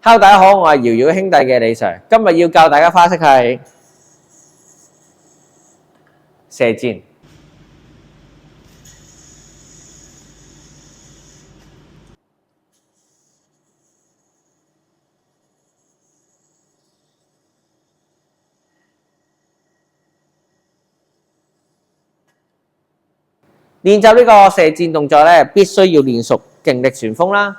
Hello， 大家好，我係瑤瑤兄弟嘅李 Sir， 今日要教大家花式係射箭。練習呢個射箭動作咧，必須要練熟勁力旋風啦。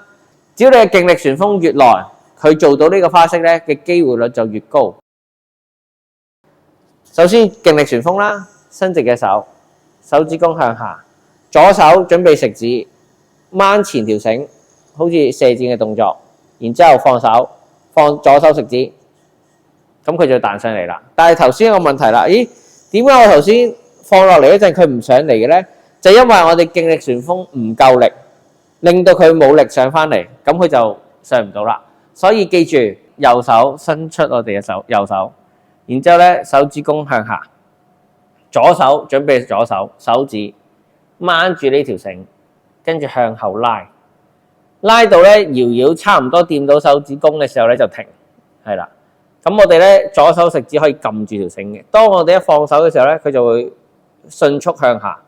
只要你嘅勁力旋風越耐，佢做到呢個花式咧嘅機會率就越高。首先勁力旋風啦，伸直嘅手，手指公向下，左手準備食指，掹前條繩，好似射箭嘅動作。然之後放手，放左手食指，咁佢就彈上嚟啦。但係頭先有個問題啦，咦？點解我頭先放落嚟嗰陣佢唔上嚟嘅咧？就因為我哋勁力旋風唔夠力，令到佢冇力上翻嚟，咁佢就上唔到啦。所以記住，右手伸出我哋嘅右手，然之後咧手指公向下，左手準備左手，手指掹住呢條繩，跟住向後拉，拉到咧搖搖差唔多掂到手指公嘅時候咧就停，係啦。咁我哋咧左手食指可以撳住條繩嘅，當我哋一放手嘅時候咧，佢就會迅速向下，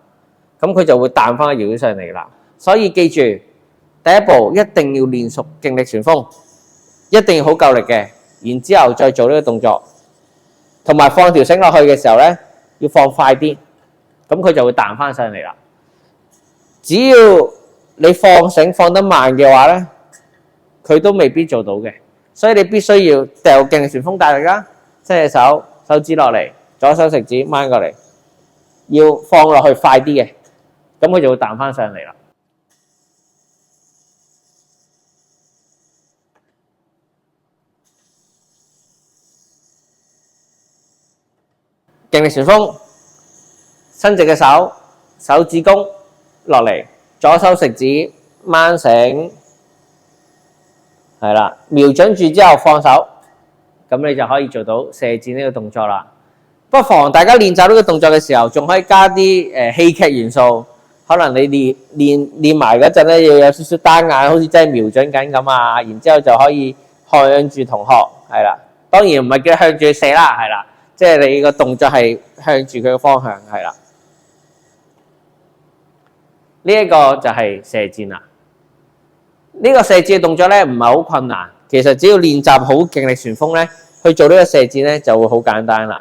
咁佢就會彈翻搖搖上嚟啦。所以記住，第一步一定要練熟勁力旋風，一定要好夠力嘅，然之後再做呢個動作，同埋放條繩落去嘅時候咧，要放快啲，咁佢就會彈翻上嚟啦。只要你放繩放得慢嘅話咧，佢都未必做到嘅，所以你必須要掉勁力旋風大力啦，伸隻手，手指落嚟，左手食指掹過嚟，要放落去快啲嘅，咁佢就會彈翻上嚟啦。勁力旋風，伸直嘅手，手指公落嚟，左手食指掹繩，係啦，瞄準住之後放手，咁你就可以做到射箭呢個動作啦。不妨大家練習呢個動作嘅時候，仲可以加啲戲劇元素，可能你練埋嗰陣咧，要有少少單眼，好似真係瞄準緊咁啊，然之後就可以向住同學，係啦，當然唔係叫向住佢射啦，係啦。即係你個動作係向住佢嘅方向，係啦。呢一個就係射箭啦。呢個射箭嘅動作咧唔係好困難，其實只要練習好勁力旋風咧，去做呢個射箭咧就會好簡單啦。